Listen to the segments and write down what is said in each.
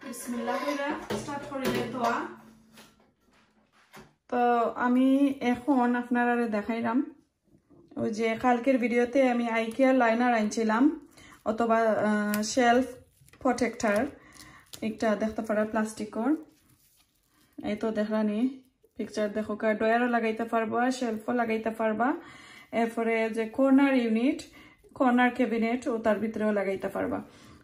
বিসমিল্লাহ কইরা স্টার্ট করিলে দোয়া। তো আমি এখন আপনারা দেখাইলাম ওই যে কালকের ভিডিওতে আমি আইকিয়া লাইনার আনছিলাম অথবা শেলফ প্রোটেক্টর একটা দেখতে পারা প্লাস্টিকর। এই তো দেখলানি পিকচার দেখো কা ডয়ারও লাগাইতে পারবা, শেলফও লাগাইতে পারবা, এরপরে যে কর্নার ইউনিট কর্নার ক্যাবিনেট ও তার ভিতরেও লাগাইতে পারবা।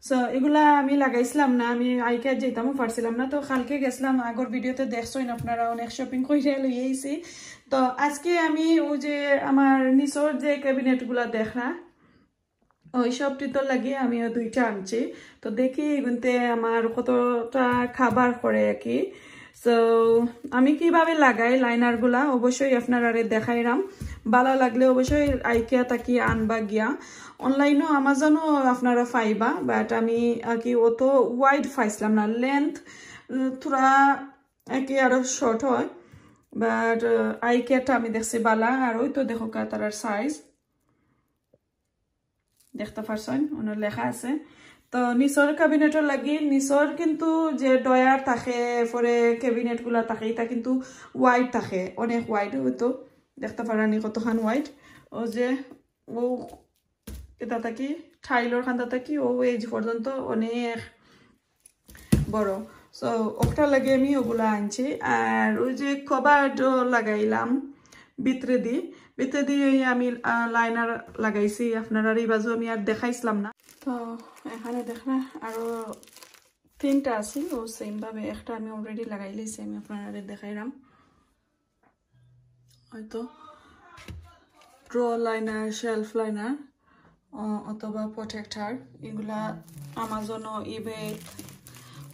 সো এগুলা আমি লাগাইছিলাম না, আমি আইকিয়া যেতামও পারছিলাম না। তো কালকে গেছিলাম, আগর ভিডিওতে দেখছেন আপনারা অনেক শপিং করে লইয়ে আইছি। তো আজকে আমি ওই যে আমার নিচর যে ক্যাবিনেটগুলা দেখা ওই সবটি তো লাগিয়ে আমিও দুইটা আনছি। তো দেখি এগুনতে আমার কতটা খাবার করে আর কি। সো আমি কিভাবে লাগাই লাইনারগুলা অবশ্যই আপনারা দেখাইলাম। ভালো লাগলে অবশ্যই আইকিয়া তাকি আনবা গিয়া। অনলাইনও আমাজনও আপনারা পাইবা, বাট আমি আর কি অত ওয়াইড পাইছিলাম না, লেন্থ থোড়া আর কি আরো শর্ট হয়, বাট আইকিয়াটা আমি দেখছি বালা। আর ওই তো দেখো তার সাইজ দেখতে পারছেন ওনার লেখা আছে। তো নিচর ক্যাবিনেটর লাগি নিচর কিন্তু যে ডয়ার থাকে পরে ক্যাবিনেট গুলা থাকে এটা কিন্তু ওয়াইড থাকে, অনেক ওয়াইড। হয়তো দেখতে পারানি কতখান ওয়াইড। ও যে ও এটা থাকি ঠাইলর খান্দা থাকি ও এই পর্যন্ত অনেক বড়। সো ওটা লাগে আমি ওগুলা আনছি। আর ওই যে কভার লাগাইলাম ভিতরে দিয়ে আমি লাইনার লাগাইছি। আপনারা এই বাজু আমি আর দেখাইছিলাম না। তো এখানে দেখনা আরো তিনটা আছে ও সেম ভাবে, একটা আমি অলরেডি লাগাই লইছি, আমি আপনারা দেখাইলাম। হয়তো ড্র লাইনার, শেলফ লাইনার অথবা প্রোটেক্টর এগুলা আমাজনও ইবে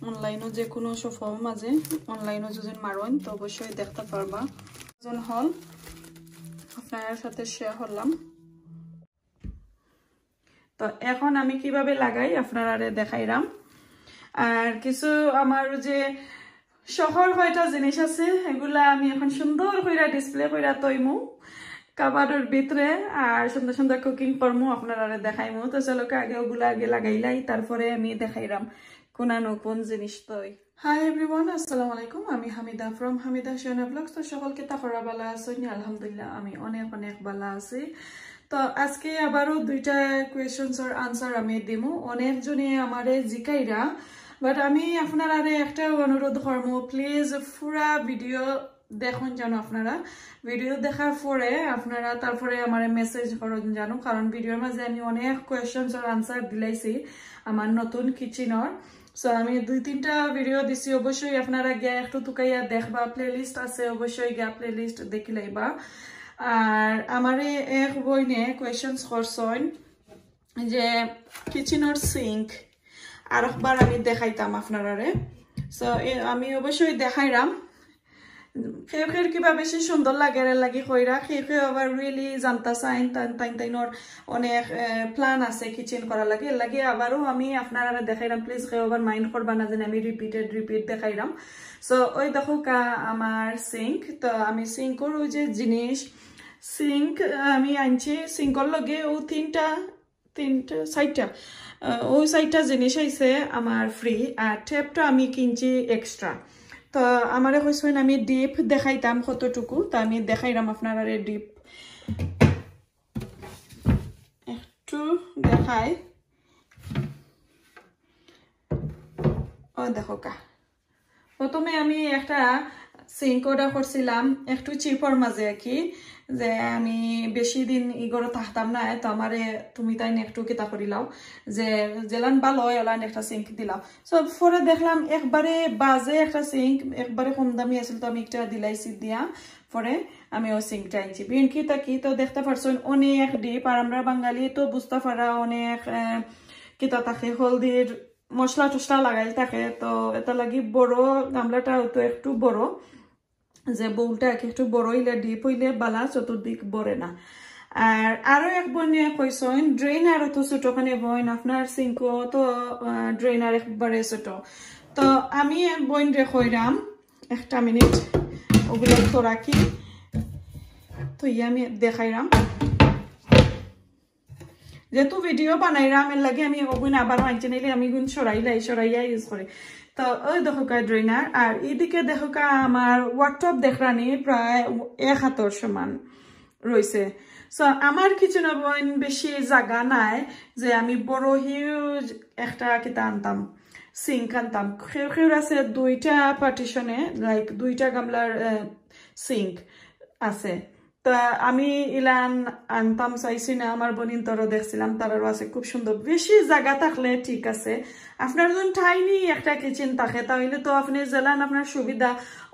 অনলাইনও যে কোনো শপের মাঝে অনলাইনও যদি মারেন তো অবশ্যই দেখতে পারবা। আমাজন হল আপনার সাথে শেয়ার করলাম। তো এখন আমি কিভাবে লাগাই আপনারা দেখাইলাম। আর কিছু আমার যে শহর কয়টা জিনিস আছে এগুলা আমি এখন সুন্দর কইরা ডিসপ্লে কইরা তৈমু কাবারের ভিতরে, আর সুন্দর সুন্দর কুকিং করমু আপনারা দেখাইমু। তো চলো আগে ওগুলা আগে লাগাইলাই, তারপরে আমি দেখাইলাম কোন জিনিস তৈ। হাই এভরিওয়ান, আসসালামু আলাইকুম। আমি হামিদা ফ্রম হামিদা শোনা ব্লগস। তো সকলকে তাফরা বালা আছেন? আলহামদুলিল্লাহ আমি অনেক অনেক বালা আছি। তো আজকে আবারও দুইটা কোয়েশনসর আনসার আমি দিমু। অনেকজনে আমারে জিকাইরা, বাট আমি আপনারা একটা অনুরোধ করবো, প্লিজ পুরা ভিডিও দেখুন যেন আপনারা ভিডিও দেখার পরে আপনারা তারপরে আমার মেসেজ করেন জানো, কারণ ভিডিওর মাঝে আমি অনেক কোয়েশনসর আনসার দিলাইছি আমার নতুন কিচেনের। সো আমি 2-3টা ভিডিও দিছি, অবশ্যই আপনারা গিয়া একটু টুকাইয়া দেখবা। প্লেলিস্ট আছে, অবশ্যই গিয়া প্লেলিস্ট দেখি লাইবা। আর আমার এক বইনে কোয়েশনস করছেন যে কিচেনের সিঙ্ক আর একবার আমি দেখাইতাম আপনারা। সো আমি অবশ্যই দেখাইলাম খেয়ে কিবা বেশি সুন্দর লাগে লাগি কইরা খেয়ে আবার রিয়েলি জানতা চাইন তাইনর অনেক প্ল্যান আছে কিচেন করা লাগে লাগে। আবারও আমি আপনারা দেখাইলাম, প্লিজ খেয়ে আবার মাইন্ড করবা না যেন আমি রিপিট দেখাইলাম। সো ওই দেখো আমার সিঙ্ক। তো আমি সিঙ্কর ওই যে জিনিস সিঙ্ক আমি আনছি, সিঙ্কর লগে ও তিনটা সাইডটা ওই সাইডটা জিনিস আইছে আমার ফ্রি, আর টেপটা আমি কিনছি এক্সট্রা। তো আমার কইছেন আমি ডিপ দেখাইতাম কতটুকু, তো আমি দেখাইলাম আপনারা ডিপ একটু দেখাই। ও দেখো প্রথমে আমি একটা সিঙ্ক অর্ডার করছিলাম একটু চিপর মাঝে আর কি, যে আমি বেশি দিন ইগরো থাকতাম না। তো আমারে তুমি তাই একটু কিতা করিলাও যে জেলান ভালো হয় এলান একটা সিঙ্ক দিলাম। সো পরে দেখলাম একবারে বাজে একটা সিঙ্ক, একবারে কম দামি আছিল, তো আমি একটা দিলাইছি দিয়া পরে আমি ওই সিঙ্কটা আনছি B&Q তাকি। তো দেখতে পারছেন অনেক ডিপ, আর আমরা বাঙালি তো বুঝতে পারা অনেক কিতা থাকে হলদির মশলা টসলা লাগাই থাকে। তো এটা লাগি বড় গামলাটা তো একটু বড়, যে বউলটা একটু বড় হইলে ডিপ হইলে বালা চতুর্দিক বরে না। আর আরো এক বইনে কইছেন ড্রেন আর তো ছোট খানে বইন আপনার সিঙ্কো তো ড্রেন আর একবারে ছোট। তো আমি বইন রে কইরাম একটা মিনিট ওগুলো তো রাখি, তো আমি দেখাইলাম যেহেতু ভিডিও বানাইলাম এর লাগে আমি ওগুন আবার আনতে নিলে আমি গুণ সরাইয়া ইউজ করি তো ওই দেখো ড্রেনার আর এইদিকে দেখো আমার ওয়ার্কটপ দেখরানি প্রায় 1 হাতের সমান রয়েছে সো আমার কিচেনে বইন বেশি জায়গা নাই যে আমি বড় হিউজ একটা কিতা আনতাম সিঙ্ক আনতাম খেউর আছে 2টা পার্টিশনে লাইক 2টা গামলার সিঙ্ক আছে তা আমি ইলান আনতাম চাইছি না আমার বোনিন তরও দেখছিলাম তারারও আছে খুব সুন্দর বেশি জায়গা থাকলে ঠিক আছে আপনার যখন ঠাইনি একটা কিচেন থাকে তাহলে তো আপনি জেলান আপনার সুবিধা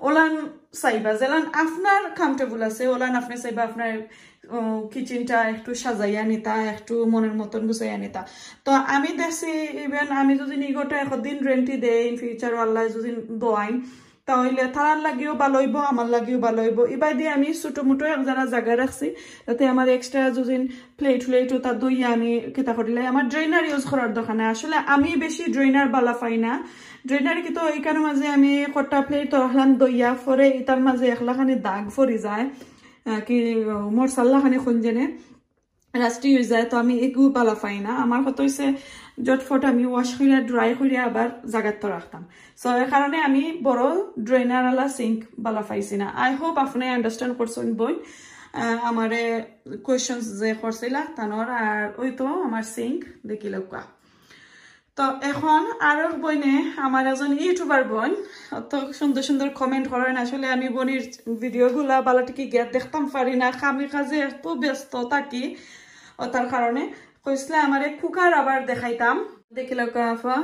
ওলান চাইবা জেলান আপনার কমফর্টেবল আছে ওলান আপনি চাইবা আপনার কিচেনটা একটু সাজাইয়া নিতা একটু মনের মতন গুছাইয়া নিতা তো আমি দেখছি ইভেন আমি যদি নিগটা একদিন রেন্টি দেই ইন ফিউচার আল্লাহ যদি দোয়াইন তাহলে তারার লাগিও ভালো হইব আমার লাগিও ভালো হইব এবার দিয়ে আমি ছোট মোটো এক জায়গা রাখছি যাতে আমার এক্সট্রা যদি প্লেট ওটা দইয়া আমি কেতা করিলে আমার ড্রেনার ইউজ করার দরকার নাই আসলে আমি বেশি ড্রেনার বালা পাই না ড্রেনার কিন্তু এইখানে মাঝে আমি কটা প্লেট রাখলাম দইয়া পরে এটার মাঝে একলাখানি দাগ ফরি যায় কি মোর সাল্লাখানি খুঁজেনে রাস্টি হয়ে যায় তো আমি এগু বালা পাই না আমার কত হয়েছে জটফট আমি ওয়াশ করিয়া ড্রাই করিয়া আবার জায়গাত তো রাখতাম সো এর কারণে আমি বড় ড্রেনার আলা সিঙ্ক বালা পাইছি না আই হোপ আপনি আন্ডারস্ট্যান্ড করছেন বই আমারে কোয়েশ্চনস যে করছিলা তানোর আর ওই তো আমার সিঙ্ক দেখিল কা তো এখন আরো বইনে আমার একজন ইউটিউবার বোন অত সুন্দর সুন্দর কমেন্ট করেন আসলে আমি বোনের ভিডিওগুলা বালাটিকে গিয়ে দেখতাম পারি না কামে কাজে এত ব্যস্ত থাকি ও তার কারণে কইসলে আমার কুকার আবার দেখাইতাম দেখিল আফা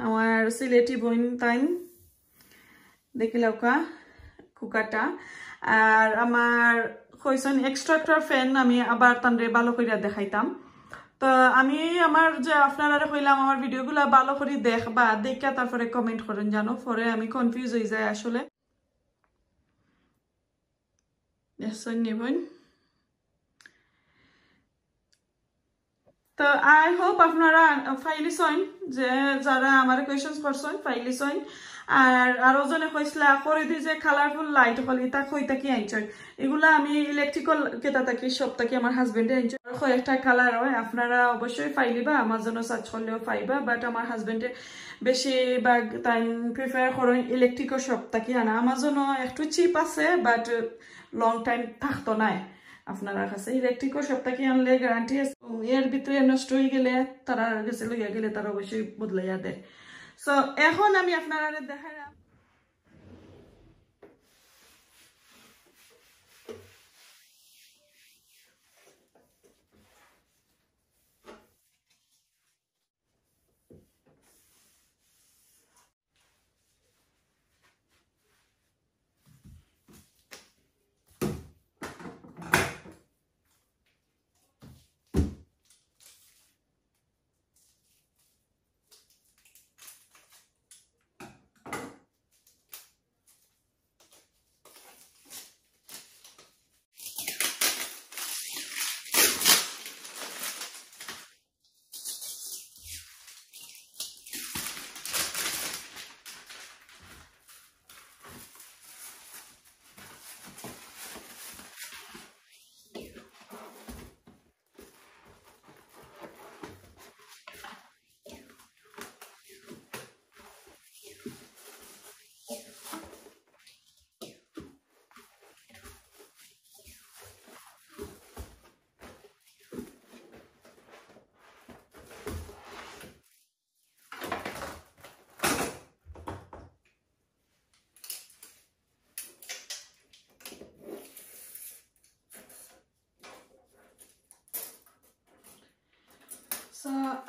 আমার সিলেটি বোন তাইন দেখিল কুকারটা আর আমার কইসন এক্সট্রাক্টর ফ্যান আমি আবার তানরে ভালো কইরা দেখাইতাম তো আমি আমার যে আপনারা কইলাম আমার ভিডিওগুলা ভালো করে দেখবা দেখা তারপরে কমেন্ট করেন জানো পরে আমি কনফিউজ হয়ে যাই আসলে তো আই হোপ আপনারা ফাইলিস হইন যে যারা আমার কোয়েশ্চনস করছেন ফাইলিস হইন আর আরো জনে কইসলা করে দি যে কালারফুল লাইট হলি তা কইতা কি আইছন এগুলা আমি ইলেকট্রিক্যাল কেতা থাকি সব থাকি আমার হাজবেন্ডে আইছন কয়েকটা কালার হয় আপনারা অবশ্যই ফাইলিবা আমাজনও সার্চ করলেও পাইবা বাট আমার হাজবেন্ডে বেশিরভাগ তাই প্রিফার করেন ইলেকট্রিক্যাল সব থাকি আনা আমাজনও একটু চিপ আছে বাট লং টাইম থাকতো নাই আপনারা কাছে ইলেকট্রিক্যাল সব থাকি আনলে গ্যারান্টি আছে এর ভিতরে নষ্ট হয়ে গেলে তারা গেছে লইয়া গেলে তারা অবশ্যই বদলাইয়া দেয় সো এখন আমি আপনারা দেখাইলাম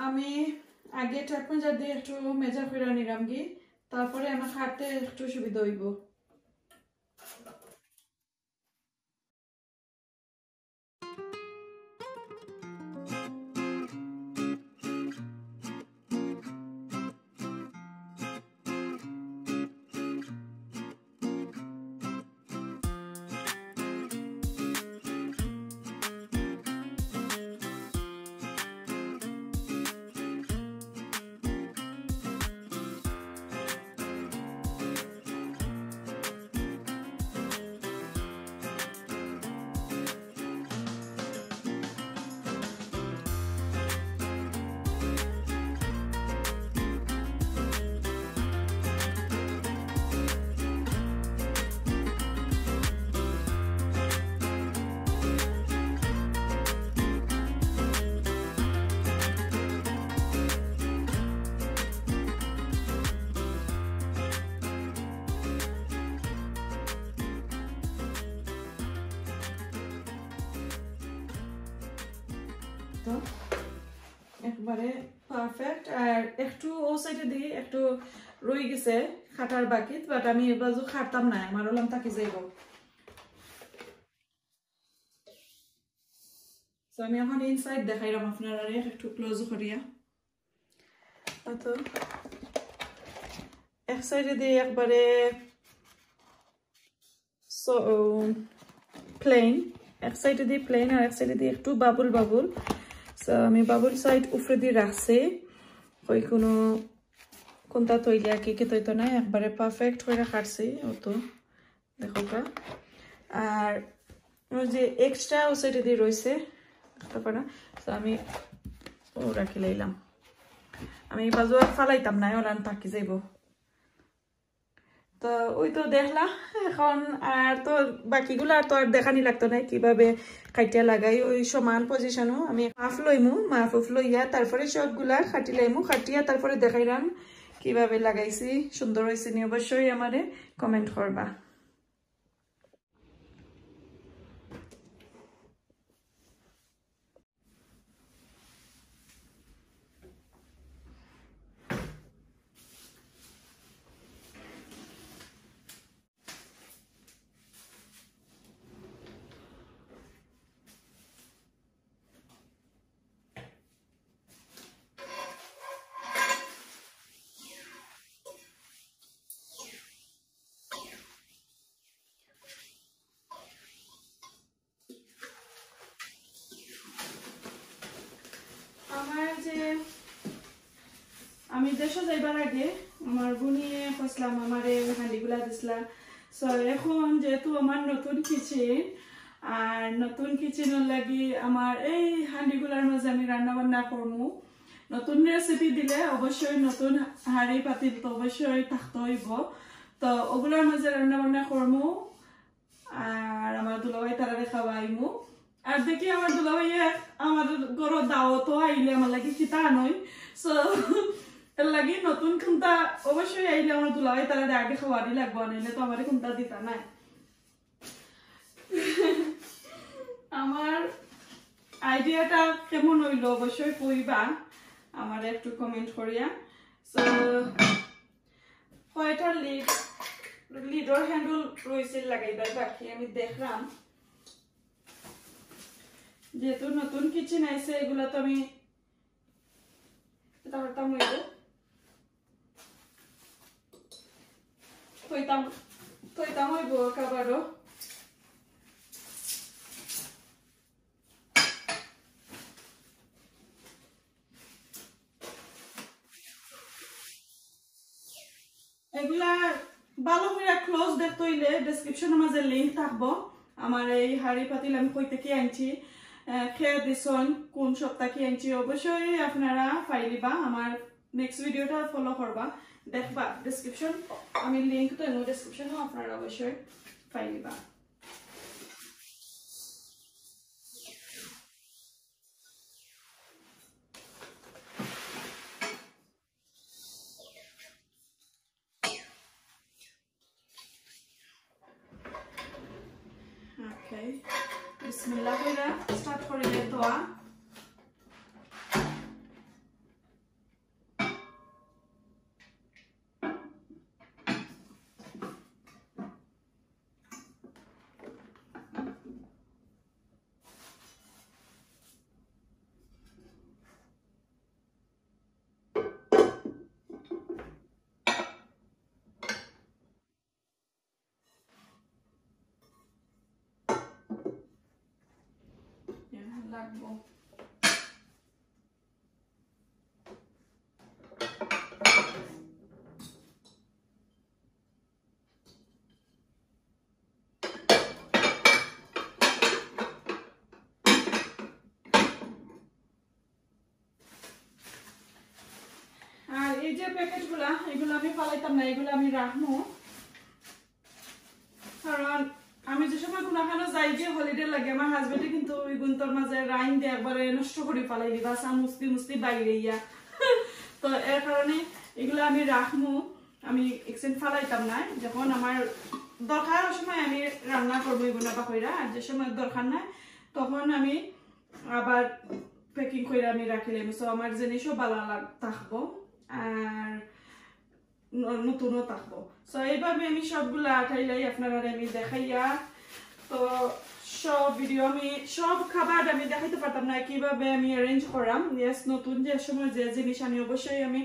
আমি আগে টাকমা দিয়ে একটু মেজা করে নিলাম কি তারপরে আমার হাতে একটু সুবিধা হইব তো একবারে পারফেক্ট। আর একটু ও সাইডে দিয়ে একটু রয়ে গেছে খাটার বাকি, বাট আমি এবার খাটতাম না, আমার ওলাম তাকে যাইব। তো আমি এখন ইনসাইড দেখাইলাম আপনারা একটু ক্লোজ করিয়া। তো এক সাইডে দিয়ে একবারে প্লেন, এক সাইডে দিয়ে প্লেন আর এক সাইডে দিয়ে একটু বাবুল বাবুল। সো আমি বাবুল সাইড উপরে দিয়ে রাখছি, ওই কোনো কোনটা তৈলিয়া কি তৈতো না, একবারে পারফেক্ট করে কাটছি। ও তো দেখো কা। আর ওই যে এক্সট্রা ও সাইডে দিয়ে রয়েছে দেখতে পারা, তো আমি ও রাখি লাইলাম। আমি বাজু আর ফালাইতাম না, ওরান থাকি যাইব। তো ওই তো দেখলা এখন, আর তো বাকিগুলো আর তো আর দেখানি লাগতো না কিভাবে কাটিয়া লাগাই। ওই সমান পজিশনও আমি হাফ লইমু, মাফ লইয়া তারপরে সবগুলা খাটি লাইমু, খাটিয়া তারপরে দেখাইলাম কিভাবে লাগাইছি। সুন্দর হয়েছে নি অবশ্যই আমারে কমেন্ট করবা। আমার যে আমি দেশে যাইবার আগে আমার বুনিয়ে কইছিলাম আমারে হাঁড়িগুলা দিছিলা। সো এখন যেহেতু আমার নতুন কিচেন, আর নতুন কিচেনের লাগি আমার এই হাঁড়িগুলার মাঝে আমি রান্না বান্না করবো। নতুন রেসিপি দিলে অবশ্যই নতুন হাঁড়ি পাতিল তো অবশ্যই থাকতে হইব। তো ওগুলার মাঝে রান্না বান্না করবো, আর আমার দুলাভাই তারা খাওয়াইমু। আর দেখি আমার দুলাভাইয়া আমার ঘর দাওয়াত আইলে আমার লাগে খিতা নয়। সো এর লাগে নতুন কোনটা অবশ্যই আইলে আমার দুলাভাই তারা আগে খাওয়ারই লাগবো, আনাইলে তো আমার কোনটা দিতা নাই। আমার আইডিয়াটা কেমন হইলো অবশ্যই কইবা, আমার একটু কমেন্ট করিয়া। সো কয়টা লিডর হ্যান্ডেল রয়েছে লাগাইবার বাকি, আমি দেখলাম যেহেতু নতুন কিচেন আইছে এগুলা তো আমি তৈতাম হইব খাবারও। এগুলা ভালো করে ক্লোজ দেখতে হইলে ডেসক্রিপশনের মাঝে লিংক থাকবো। আমার এই হাড়ি পাতিল আমি কই থেকে আনছি, খেয়ে দিছন কোন সপ্তাহ কি আনছি, অবশ্যই আপনারা ফাইলিবা। আমার নেক্সট ভিডিওটা ফলো করবা, দেখবা ডেসক্রিপশন, আমি লিংক তো ডেসক্রিপশনও আপনারা অবশ্যই ফাইলিবা। Okay, Bismillah কইরা স্টার্ট করিলে দোয়া। লাগবো আর এই যে প্যাকেটগুলা এগুলো আমি ফালাইতাম না, এগুলো আমি রাখবো। কারণ আমি যে সময় কোনখানে যাই যে হলিডে লাগে, আমার হাজবেন্ডে কিন্তু ওই গুন্তর মাঝে রাইন দিয়ে একবারে নষ্ট করে ফালাই দিবা, মুস্তি মুস্তি বাইরে ইয়া। তো এর কারণে এগুলো আমি রাখবো, আমি এক্সচেঞ্জ ফালাইতাম না। যখন আমার দরকার ওই সময় আমি রান্না করবো এগুলো বা কইরা, আর যে সময় দরকার নাই তখন আমি আবার প্যাকিং করে আমি রাখিলাম সো আমার জিনিসও ভালো থাকবো আর নতুনও থাকবো সো এইভাবে আমি সবগুলো আঠাইলাই আপনারা আমি দেখাইয়া তো সব ভিডিও আমি সব খাবার আমি দেখাইতে পারতাম না কিভাবে আমি অ্যারেঞ্জ করাম ইয়েস নতুন যে সময় যে জিনিস আমি অবশ্যই আমি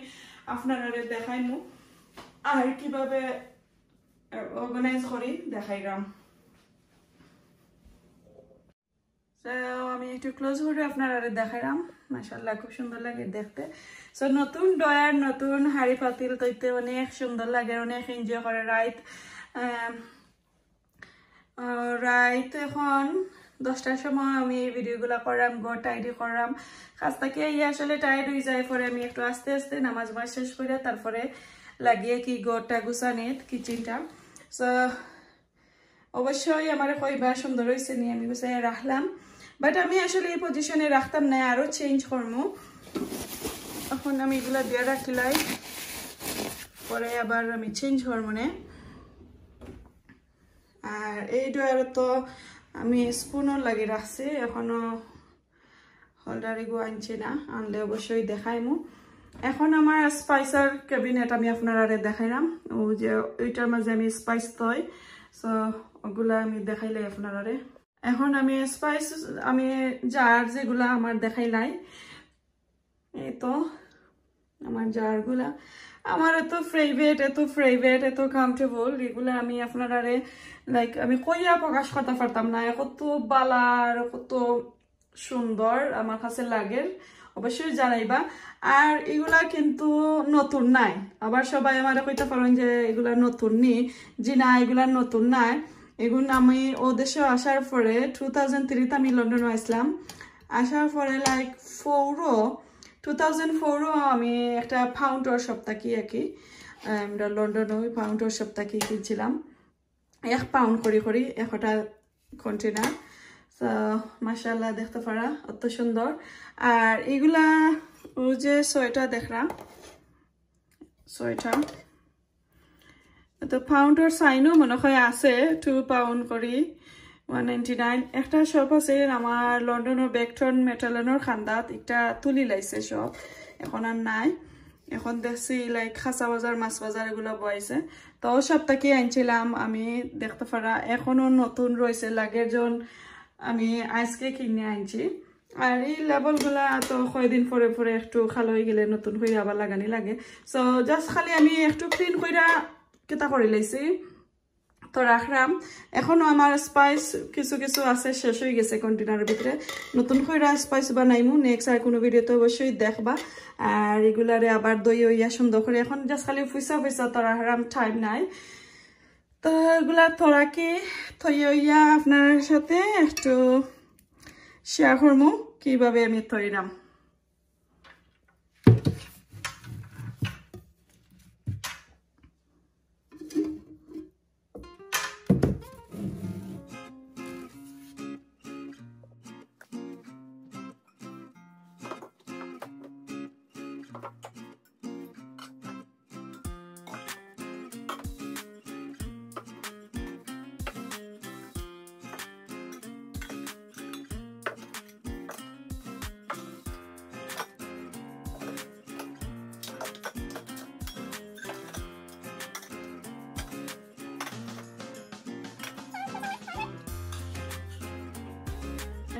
আপনারা দেখাইমু আর কিভাবে অর্গানাইজ করি দেখাইলাম সো আমি একটু ক্লোজ করে আপনারা দেখাইলাম মাশাআল্লাহ খুব সুন্দর লাগে দেখতে সো নতুন ডয়ার নতুন হাড়ি পাতিল তৈতে অনেক সুন্দর লাগে অনেক এনজয় করে রাইট এখন 10টার সময় আমি এই ভিডিওগুলো করাম ঘর টাইডি করাম কাজ থেকে আসলে টাইড হয়ে যায় পরে আমি একটু আস্তে আস্তে নামাজ শেষ করে তারপরে লাগিয়ে কি ঘরটা গুছানিত কিচেনটা সো অবশ্যই আমার কইবা সুন্দর হয়েছে নিয়ে আমি গুছাই রাখলাম বাট আমি আসলে এই পজিশনে রাখতাম না আরো চেঞ্জ করবো এখন আমি এগুলা দিয়ে রাখিলাই পরে আবার আমি চেঞ্জ করবো না আর এই ডয়ারে তো আমি স্পুনও লাগিয়ে রাখছি এখনো হোল্ডার এগো আনছি না আনলে অবশ্যই দেখাইমু এখন আমার স্পাইসার ক্যাবিনেট আমি আপনারা দেখাইলাম ও যে ওইটার মাঝে আমি স্পাইস তৈ সো ওগুলা আমি দেখাইলাই আপনারা এখন আমি স্পাইস আমি জার যেগুলা আমার দেখাইলাই এই তো আমার জারগুলা আমার এত ফেভারিট এত কমফর্টেবল এগুলা আমি আপনারা লাইক আমি কইয়া প্রকাশ করতে পারতাম না কত বালার কত সুন্দর আমার কাছে লাগে অবশ্যই জানাইবা আর এগুলা কিন্তু নতুন নাই আবার সবাই আমার কইতে পারেন যে এগুলা নতুন নি যে না এগুলা নতুন নাই এগুলো আমি ও দেশে আসার পরে 2003 আমি লন্ডনে আসলাম আসার পরে লাইক 2004 আমি একটা ফাউন্ডার সপ্তাহ কি আমরা লন্ডনে ওই ফাউন্ডার সপ্তাহ কিনছিলাম 1 পাউন্ড করি একটা কন্টেনার তো মাশাআল্লাহ দেখতে পারা অত সুন্দর আর এগুলা ও যে সোয়েটার দেখরা সোয়েটার তো পাউন্ডার সাইনও মনে হয় আছে 2 পাউন্ড করি 199 একটা শপ আছে আমার লন্ডনের বেকটন মেটালনের খান্দাত একটা তুলি লাইছে সব এখন আর নাই এখন দেখছি লাইক খাসা বাজার মাছ বাজার এগুলো বইছে তো সপ্তাহে আনছিলাম আমি দেখতে পারা এখনো নতুন রয়েছে লাগের জন আমি আজকে কিনে আনছি আর এই লেবেলগুলা তো কয়দিন পরে একটু খালো হয়ে গেলে নতুন করে আবার লাগানি লাগে সো জাস্ট খালি আমি একটু ক্লিন কইরা কেটা করে লাইছি তো রাখলাম এখনো আমার স্পাইস কিছু আছে শেষ হয়ে গেছে কন্টেনারের ভিতরে নতুন করে স্পাইস বানাইমু নেক্সট আর কোনো ভিডিওতে অবশ্যই দেখবা আর এগুলারে আবার দই হইয়া সুন্দর করে এখন জাস্ট খালি পয়সা তো রাখলাম টাইম নাই তো এগুলা তোরাকে থইয়া আপনার সাথে একটু শেয়ার করবো কিভাবে আমি তৈরাম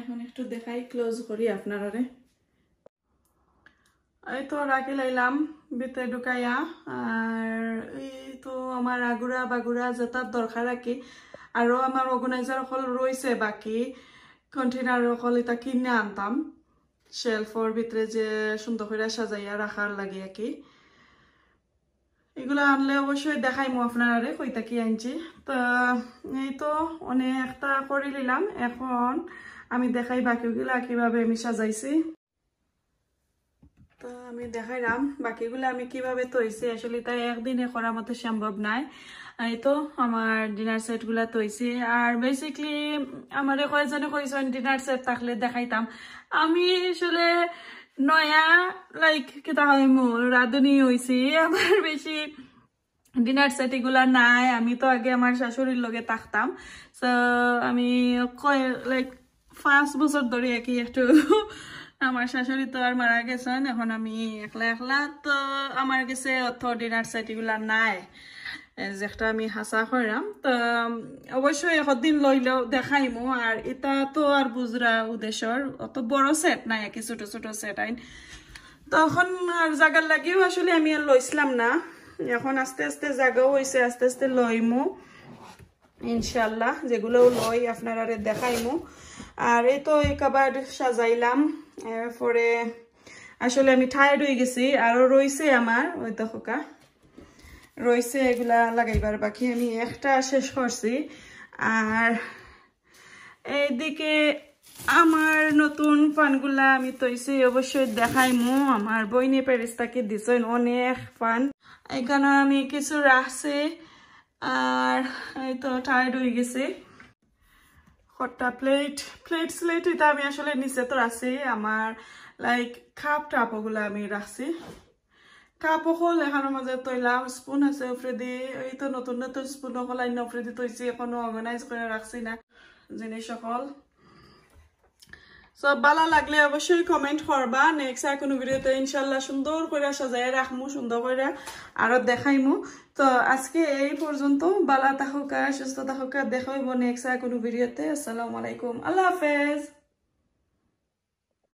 এখন একটু দেখাই ক্লোজ করি আপনারা এই তো রাখি লাইলাম ভিতরে ঢুকাইয়া আর এই তো আমার আগুরা বাগুরা যেটার দরকার রাখি আরো আমার অর্গানাইজার হল রয়েছে বাকি কন্টেনার হল এটা কিনে আনতাম শেলফর ভিতরে যে সুন্দর করে সাজাইয়া রাখার লাগে আর কি এগুলো আনলে অবশ্যই দেখাইমু আপনারা কইতা কি আনছি তো এই তো অনেকটা করে নিলাম এখন আমি দেখাই বাকিগুলা কিভাবে আমি সাজাইছি তো আমি দেখাইলাম বাকিগুলো আমি কিভাবে তৈছি আসলে তাই একদিনে করার মতো সম্ভব নাই এই তো আমার ডিনার সেট গুলা তৈছি আর বেসিকলি আমার কয়েকজনে কইছেন ডিনার সেট থাকলে দেখাইতাম আমি আসলে নয়া লাইক কেটা হয় মোর রাধুনি হয়েছি আমার বেশি ডিনার সেট এগুলা নাই আমি তো আগে আমার শাশুড়ির লগে থাকতাম তো আমি লাইক 5 বছর ধরে আর কি একটু আমার শাশুড়ি তো আর মারা গেছেন, এখন আমি একলা একলা, তো আমার কাছে অত ডিনার সেট এগুলা নাই যেটা আমি হাসা করাম। তো অবশ্যই একদিন লইলেও দেখাইমো। আর এটা তো আর বুজরা উদ্দেশ্যর অত বড় সেট নাই, কি ছোট ছোট সেট আইন। তখন আর জায়গার লাগিও আসলে আমি আর লইছিলাম না। এখন আস্তে আস্তে জায়গাও হয়েছে, আস্তে আস্তে লইমু ইনশাল্লাহ। যেগুলো লই আপনারা দেখাইমু। আর এই তো এই কাবার্ড সাজাইলাম, এরপরে আসলে আমি টায়ার্ড হয়ে গেছি। আরো রয়েছে আমার ওই দেখা রয়েছে, এগুলা লাগাইবার বাকি, আমি একটা শেষ করছি। আর এইদিকে আমার নতুন ফানগুলা আমি তৈছি, অবশ্যই দেখাইমু। আমার বইনে প্যারিসটাকে দিছেন অনেক ফান, এখানে আমি কিছু রাখছি। আর এই তো টায়ার্ড হয়ে গেছে। কটা প্লেট স্লেট এটা আমি আসলে নিচে তো রাখছি। আমার লাইক কাপ টাপ ওগুলা আমি রাখছি। কাপ হল এখানের মাঝে তৈলাম, স্পুন আছে উপরে দিয়ে, এই তো নতুন নতুন স্পুন হল আইন উপরে দিয়ে তৈছি, এখনো অর্গানাইজ করে রাখছি না জিনিস সকল। সব ভালো লাগলে অবশ্যই কমেন্ট করবা। নেক্সট আর কোনো ভিডিওতে ইনশাল্লাহ সুন্দর করে সাজাই রাখমু, সুন্দর করে আরো দেখাইমু। তো আজকে এই পর্যন্ত, ভালো থাকুকা, সুস্থ থাকুকা, দেখাইব নেক্সট আর কোনো ভিডিওতে। আসসালামু আলাইকুম, আল্লাহ হাফেজ।